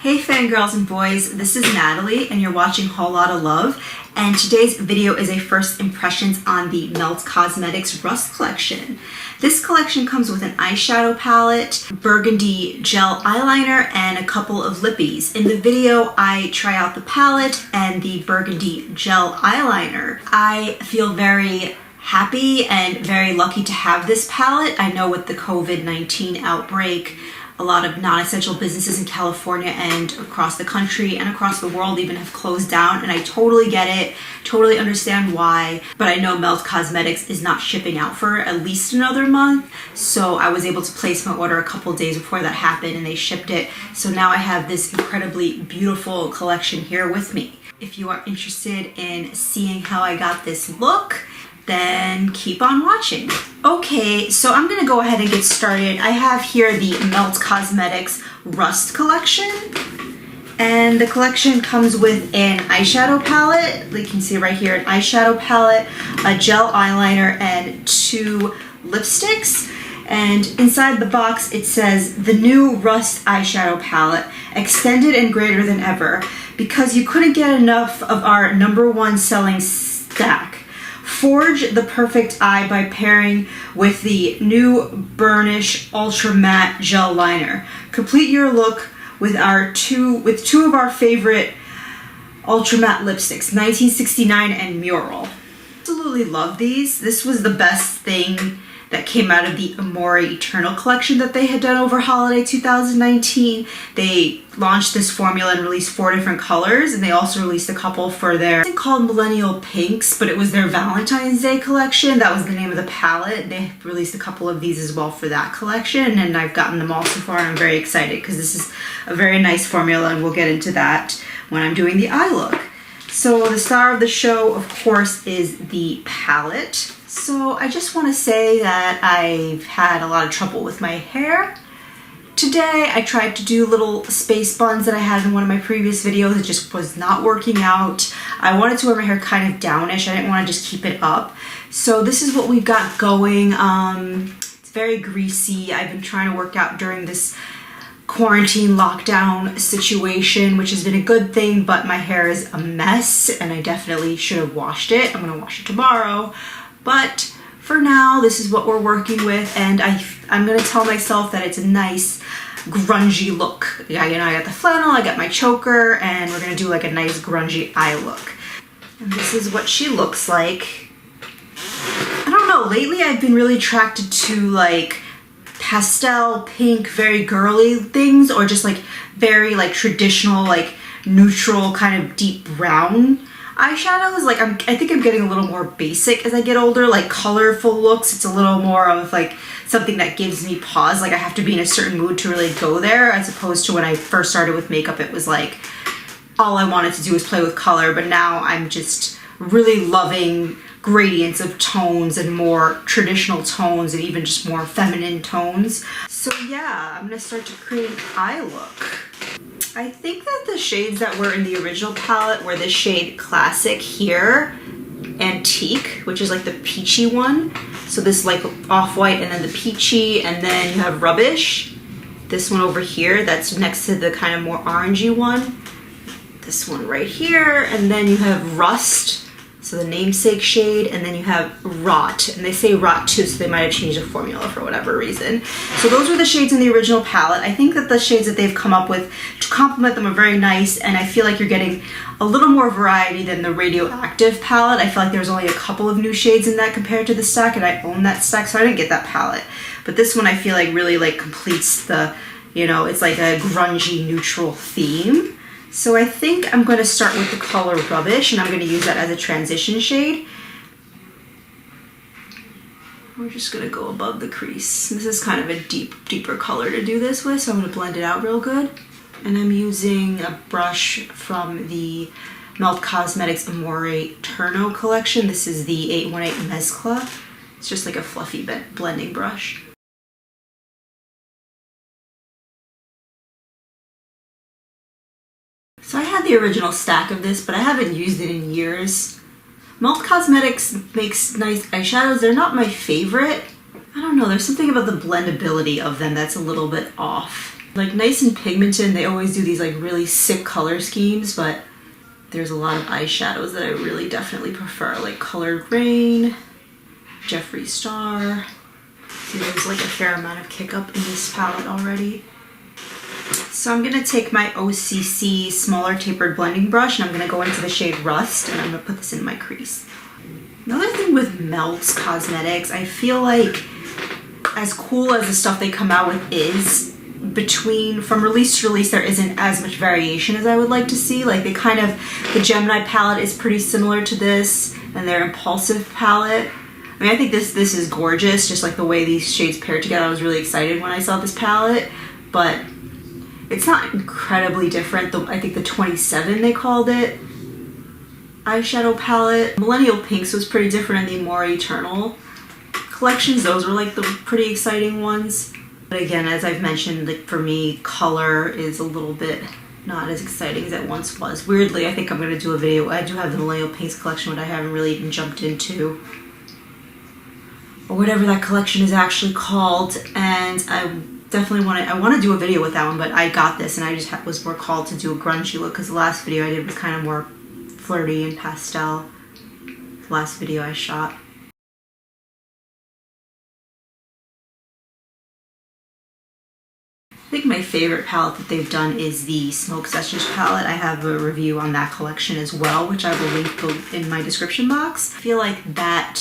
Hey fangirls and boys, this is Natalie and you're watching Whole Lotta Love, and today's video is a first impressions on the Melt Cosmetics Rust collection. This collection comes with an eyeshadow palette, burgundy gel eyeliner, and a couple of lippies. In the video, I try out the palette and the burgundy gel eyeliner. I feel very happy and very lucky to have this palette. I know with the COVID-19 outbreak, a lot of non-essential businesses in California and across the country and across the world even have closed down, and I totally get it, totally understand why, but I know Melt Cosmetics is not shipping out for at least another month, so I was able to place my order a couple days before that happened and they shipped it. So now I have this incredibly beautiful collection here with me. If you are interested in seeing how I got this look, then keep on watching. Okay, so I'm gonna go ahead and get started. I have here the Melt Cosmetics Rust collection, and the collection comes with an eyeshadow palette. You can see right here, an eyeshadow palette, a gel eyeliner, and 2 lipsticks. And inside the box it says, the new Rust eyeshadow palette, extended and greater than ever, because you couldn't get enough of our #1 selling stack. Forge the perfect eye by pairing with the new Burnish Ultra Matte Gel Liner. Complete your look with two of our favorite Ultra Matte lipsticks, 1969 and Mural. Absolutely love these. This was the best thing that came out of the Amore Eternal collection that they had done over holiday 2019. They launched this formula and released 4 different colors, and they also released a couple for their called Millennial Pinks, but it was their Valentine's Day collection. That was the name of the palette. They released a couple of these as well for that collection, and I've gotten them all so far, and I'm very excited because this is a very nice formula, and we'll get into that when I'm doing the eye look. So the star of the show, of course, is the palette. So I just want to say that I've had a lot of trouble with my hair. Today I tried to do little space buns that I had in one of my previous videos. It just was not working out. I wanted to wear my hair kind of downish. I didn't want to just keep it up. So this is what we've got going. It's very greasy. I've been trying to work out during this quarantine lockdown situation, which has been a good thing, but my hair is a mess and I definitely should have washed it. I'm gonna wash it tomorrow. But for now, this is what we're working with, and I'm gonna tell myself that it's a nice grungy look. Yeah, you know, I got the flannel, I got my choker, and we're gonna do like a nice grungy eye look. And this is what she looks like. I don't know, lately I've been really attracted to like pastel, pink, very girly things, or just like very like traditional, like neutral kind of deep brown eyeshadows. Like I think I'm getting a little more basic as I get older, like colorful looks. It's a little more of like something that gives me pause, like I have to be in a certain mood to really go there, as opposed to when I first started with makeup, it was like all I wanted to do was play with color. But now I'm just really loving gradients of tones and more traditional tones and even just more feminine tones. So yeah, I'm gonna start to create an eye look. I think that the shades that were in the original palette were this shade Classic here, Antique, which is like the peachy one. So this like off-white, and then the peachy, and then you have Rubbish. This one over here, that's next to the kind of more orangey one. This one right here, and then you have Rust, so the namesake shade, and then you have Rot, and they say Rot too, so they might have changed the formula for whatever reason. So those were the shades in the original palette. I think that the shades that they've come up with to complement them are very nice, and I feel like you're getting a little more variety than the Radioactive palette. I feel like there's only a couple of new shades in that compared to the stack, and I own that stack, so I didn't get that palette. But this one I feel like really like completes the, you know, it's like a grungy neutral theme. So I think I'm going to start with the color Rubbish, and I'm going to use that as a transition shade. We're just going to go above the crease. This is kind of a deeper color to do this with, so I'm going to blend it out real good. And I'm using a brush from the Melt Cosmetics Amore Eternal collection. This is the 818 Mezcla. It's just like a fluffy blending brush. So I had the original stack of this, but I haven't used it in years. Melt Cosmetics makes nice eyeshadows. They're not my favorite. I don't know, there's something about the blendability of them that's a little bit off. Like nice and pigmented, and they always do these like really sick color schemes, but there's a lot of eyeshadows that I really definitely prefer, like Colored Rain, Jeffree Star. See, there's like a fair amount of kick up in this palette already. So I'm gonna take my OCC smaller tapered blending brush and I'm gonna go into the shade Rust and I'm gonna put this in my crease. Another thing with Melts Cosmetics, I feel like as cool as the stuff they come out with is, from release to release there isn't as much variation as I would like to see. Like they kind of, the Gemini palette is pretty similar to this, and their Impulsive palette. I mean, I think this is gorgeous, just like the way these shades pair together. I was really excited when I saw this palette, but it's not incredibly different. I think the 27 they called it, eyeshadow palette. Millennial Pinks was pretty different in the More Eternal collections. Those were like the pretty exciting ones. But again, as I've mentioned, like for me, color is a little bit not as exciting as it once was. Weirdly, I think I'm gonna do a video. I do have the Millennial Pinks collection, but I haven't really even jumped into, or whatever that collection is actually called. And I definitely want to do a video with that one, but I got this and I just was more called to do a grungy look because the last video I did was kind of more flirty and pastel. The last video I shot. I think my favorite palette that they've done is the Smoke Sessions palette. I have a review on that collection as well, which I will link in my description box. I feel like that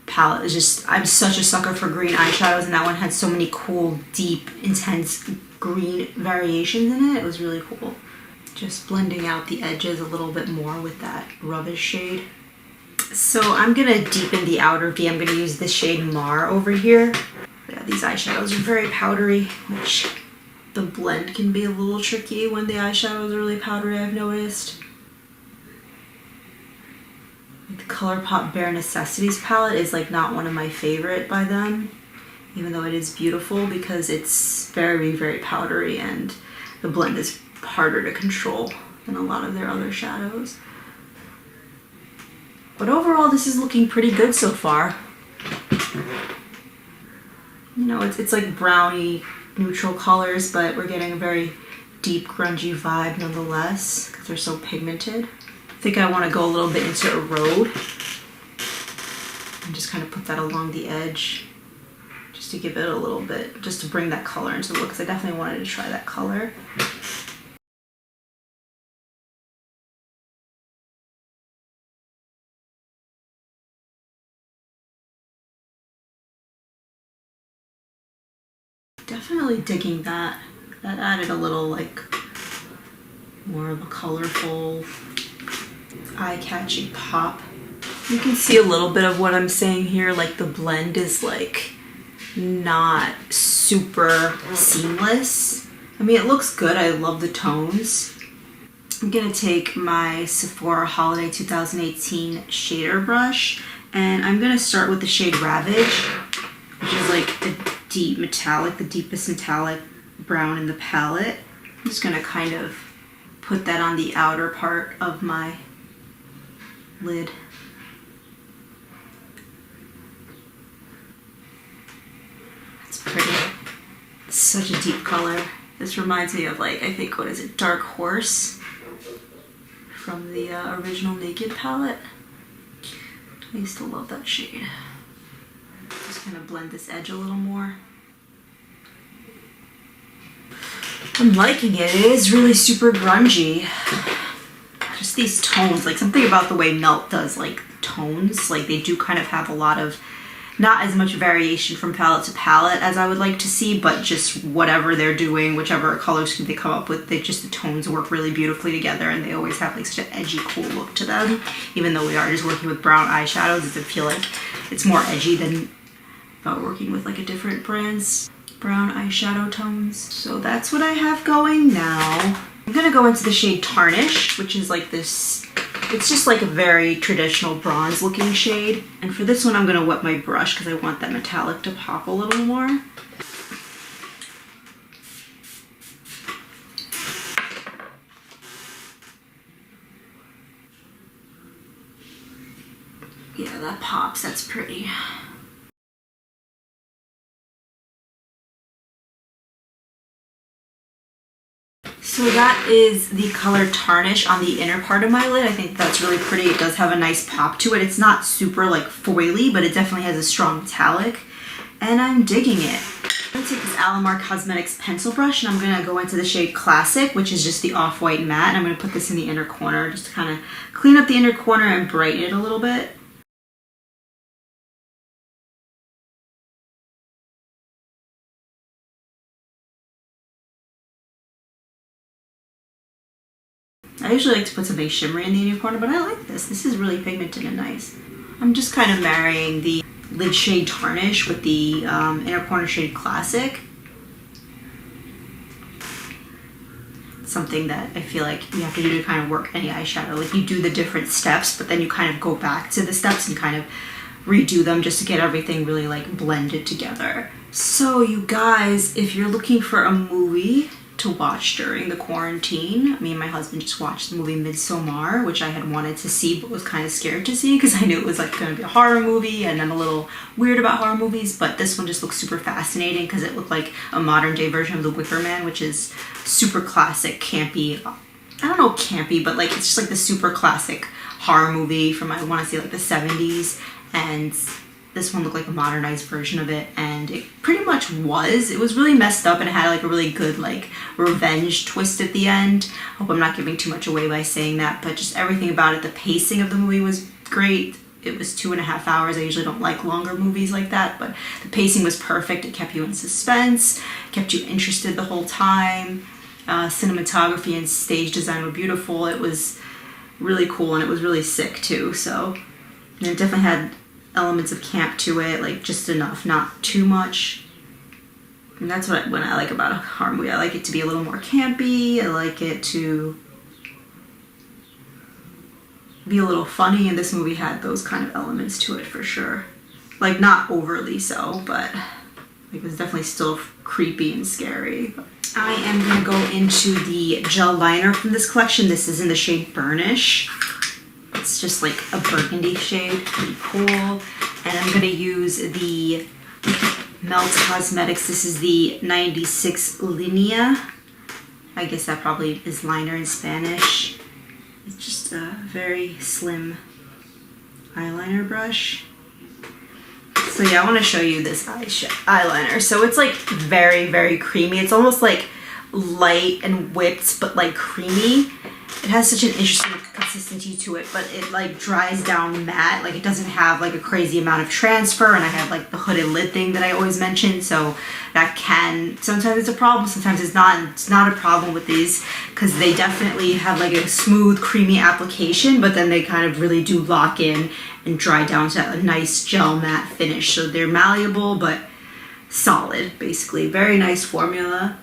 palette is just, I'm such a sucker for green eyeshadows, and that one had so many cool, deep, intense green variations in it. It was really cool. Just blending out the edges a little bit more with that Rubbish shade. So I'm gonna deepen the outer V. I'm gonna use the shade Mar over here. Yeah, these eyeshadows are very powdery, which the blend can be a little tricky when the eyeshadows are really powdery, I've noticed. The ColourPop Bare Necessities palette is like not one of my favorite by them, even though it is beautiful, because it's very, very powdery and the blend is harder to control than a lot of their other shadows. But overall, this is looking pretty good so far. You know, it's like browny, neutral colors, but we're getting a very deep, grungy vibe nonetheless, because they're so pigmented. I think I want to go a little bit into Erode and just kind of put that along the edge, just to give it a little bit, just to bring that color into the look, because I definitely wanted to try that color. Definitely digging that. That added a little like more of a colorful, eye-catching pop. You can see a little bit of what I'm saying here, like the blend is like not super seamless. I mean, it looks good. I love the tones. I'm gonna take my Sephora Holiday 2018 shader brush, and I'm gonna start with the shade Ravage, which is like a deep metallic, the deepest metallic brown in the palette. I'm just gonna kind of put that on the outer part of my lid. It's pretty. It's such a deep color. This reminds me of like, I think, what is it, Dark Horse from the original Naked palette. I used to love that shade. Just kind of blend this edge a little more. I'm liking it. It is really super grungy. Just these tones, like something about the way Melt does like tones, like they do kind of have a lot of, not as much variation from palette to palette as I would like to see, but just whatever they're doing, whichever color scheme they come up with, they just, the tones work really beautifully together, and they always have like such an edgy, cool look to them. Even though we are just working with brown eyeshadows, I feel like it's more edgy than working with like a different brand's brown eyeshadow tones. So that's what I have going now. I'm gonna go into the shade Tarnish, which is like this, it's just like a very traditional bronze looking shade. And for this one, I'm gonna wet my brush because I want that metallic to pop a little more. Yeah, that pops, that's pretty. So that is the color Tarnish on the inner part of my lid. I think that's really pretty. It does have a nice pop to it. It's not super like foily, but it definitely has a strong metallic. And I'm digging it. I'm going to take this Alamar Cosmetics pencil brush and I'm going to go into the shade Classic, which is just the off-white matte. And I'm going to put this in the inner corner just to kind of clean up the inner corner and brighten it a little bit. I usually like to put something shimmery in the inner corner, but I like this. This is really pigmented and nice. I'm just kind of marrying the lid shade Tarnish with the inner corner shade Classic. Something that I feel like you have to do to kind of work any eyeshadow. Like you do the different steps, but then you kind of go back to the steps and kind of redo them just to get everything really like blended together. So you guys, if you're looking for a movie to watch during the quarantine, me and my husband just watched the movie Midsommar, which I had wanted to see but was kind of scared to see because I knew it was like going to be a horror movie and I'm a little weird about horror movies, but this one just looks super fascinating because it looked like a modern day version of The Wicker Man, which is super classic, campy. I don't know campy, but like it's just like the super classic horror movie from, I want to say like the 70s, and this one looked like a modernized version of it, and it pretty much was. It was really messed up and it had like a really good like revenge twist at the end. Hope I'm not giving too much away by saying that, but just everything about it, the pacing of the movie was great. It was 2.5 hours. I usually don't like longer movies like that, but the pacing was perfect. It kept you in suspense, kept you interested the whole time. Cinematography and stage design were beautiful. It was really cool and it was really sick too. So and it definitely had elements of camp to it, like just enough, not too much. And that's what I like about a horror movie. I like it to be a little more campy. I like it to be a little funny, and this movie had those kind of elements to it for sure. Like not overly so, but it was definitely still creepy and scary. I am gonna go into the gel liner from this collection. This is in the shade Burnish. It's just like a burgundy shade, pretty cool. And I'm gonna use the Melt Cosmetics. This is the 96 Linea. I guess that probably is liner in Spanish. It's just a very slim eyeliner brush. So yeah, I want to show you this eyeliner. So it's like very, very creamy. It's almost like light and whipped, but like creamy. It has such an interesting consistency to it, but it like dries down matte. Like it doesn't have like a crazy amount of transfer, and I have like the hooded lid thing that I always mention, so that can, sometimes it's a problem, sometimes it's not. And it's not a problem with these because they definitely have like a smooth, creamy application, but then they kind of really do lock in and dry down to a nice gel matte finish. So they're malleable, but solid, basically. Very nice formula.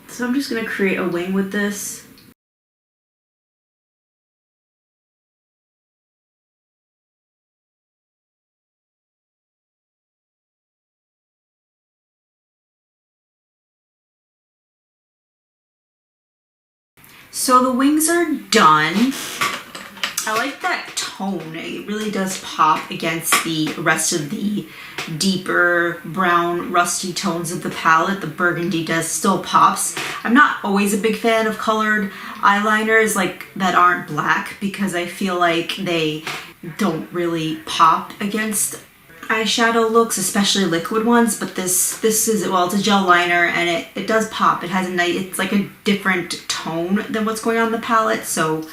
So I'm just gonna create a wing with this. So the wings are done. I like that tone. It really does pop against the rest of the deeper brown rusty tones of the palette. The burgundy does still pops. I'm not always a big fan of colored eyeliners like that aren't black because I feel like they don't really pop against eyeshadow looks, especially liquid ones, but this is, well, it's a gel liner and it does pop. It has a nice, it's like a different tone than what's going on in the palette, so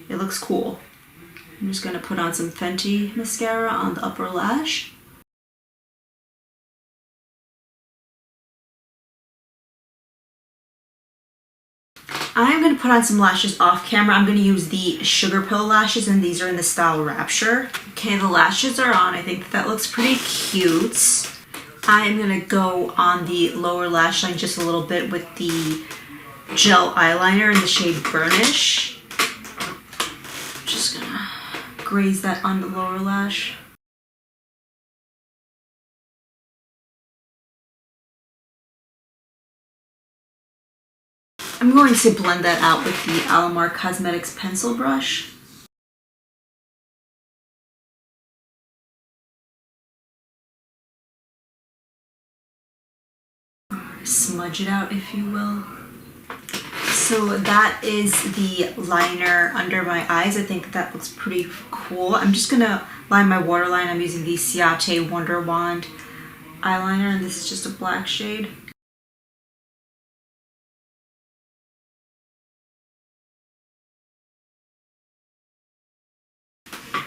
it looks cool. I'm just gonna put on some Fenty mascara on the upper lash. I'm going to put on some lashes off camera. I'm going to use the Sugarpill lashes, and these are in the style Rapture. Okay, the lashes are on. I think that looks pretty cute. I'm going to go on the lower lash line just a little bit with the gel eyeliner in the shade Burnish. Just going to graze that on the lower lash. I'm going to blend that out with the Alamar Cosmetics pencil brush. Smudge it out, if you will. So that is the liner under my eyes. I think that looks pretty cool. I'm just gonna line my waterline. I'm using the Ciate Wonderand eyeliner, and this is just a black shade.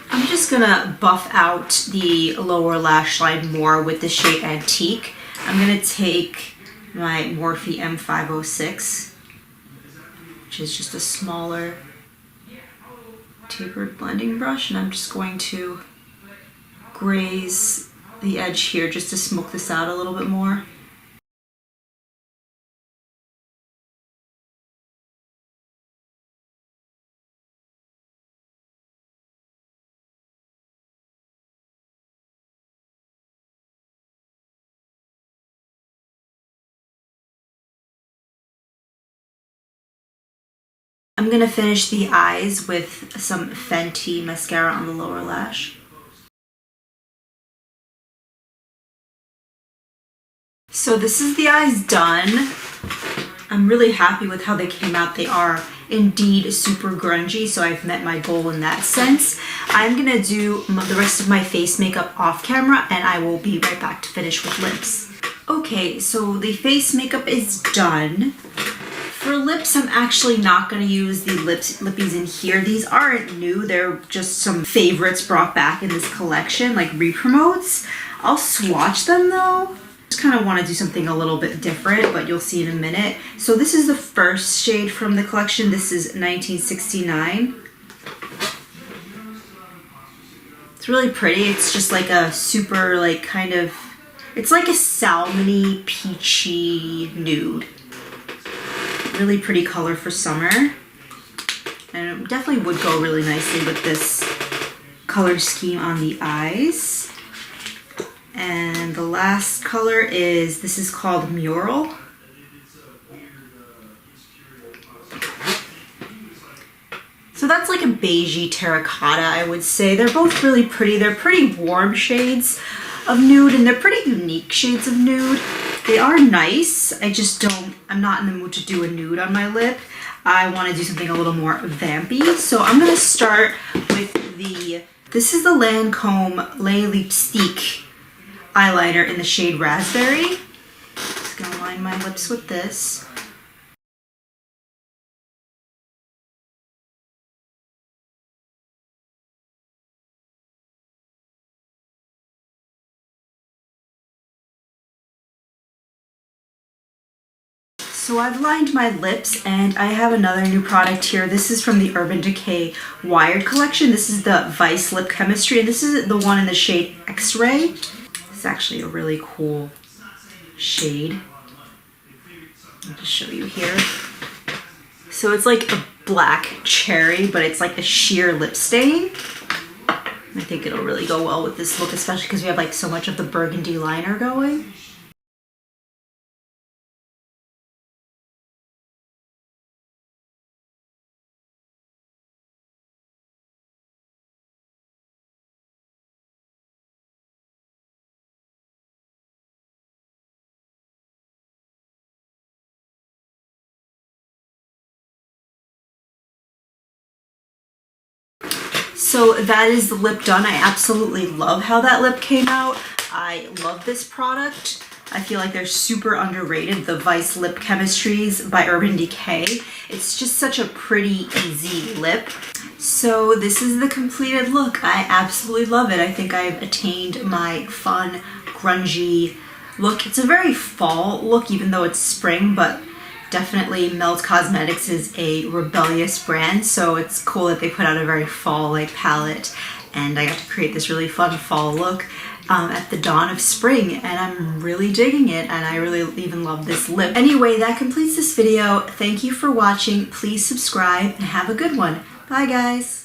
I'm just gonna buff out the lower lash line more with the shade Antique. I'm gonna take my Morphe M506, which is just a smaller tapered blending brush, and I'm just going to graze the edge here just to smoke this out a little bit more. I'm gonna finish the eyes with some Fenty mascara on the lower lash. So this is the eyes done. I'm really happy with how they came out. They are indeed super grungy, so I've met my goal in that sense. I'm gonna do the rest of my face makeup off camera, and I will be right back to finish with lips. Okay, so the face makeup is done. For lips, I'm actually not going to use the lippies in here. These aren't new. They're just some favorites brought back in this collection, like re-promotes. I'll swatch them though. Just kind of want to do something a little bit different, but you'll see in a minute. So this is the first shade from the collection. This is 1969. It's really pretty. It's just like a super, like, kind of, it's like a salmony, peachy nude. Really pretty color for summer, and it definitely would go really nicely with this color scheme on the eyes. And the last color is, this is called Mural. So that's like a beigey terracotta, I would say. They're both really pretty. They're pretty warm shades of nude, and they're pretty unique shades of nude. They are nice. I'm not in the mood to do a nude on my lip. I want to do something a little more vampy. So I'm going to start with this is the Lancome Lipstique eyeliner in the shade Raspberry. Just going to line my lips with this. So I've lined my lips, and I have another new product here. This is from the Urban Decay Wired collection. This is the Vice Lip Chemistry, and this is the one in the shade X-Ray. It's actually a really cool shade. I'll just show you here. So it's like a black cherry, but it's like a sheer lip stain. I think it'll really go well with this look, especially because we have like so much of the burgundy liner going. So that is the lip done. I absolutely love how that lip came out. I love this product. I feel like they're super underrated, the Vice Lip Chemistries by Urban Decay. It's just such a pretty, easy lip. So this is the completed look. I absolutely love it. I think I've attained my fun, grungy look. It's a very fall look, even though it's spring, but definitely Melt Cosmetics is a rebellious brand, so it's cool that they put out a very fall-like palette, and I got to create this really fun fall look at the dawn of spring, and I'm really digging it, and I really even love this lip. Anyway, that completes this video. Thank you for watching. Please subscribe and have a good one. Bye, guys.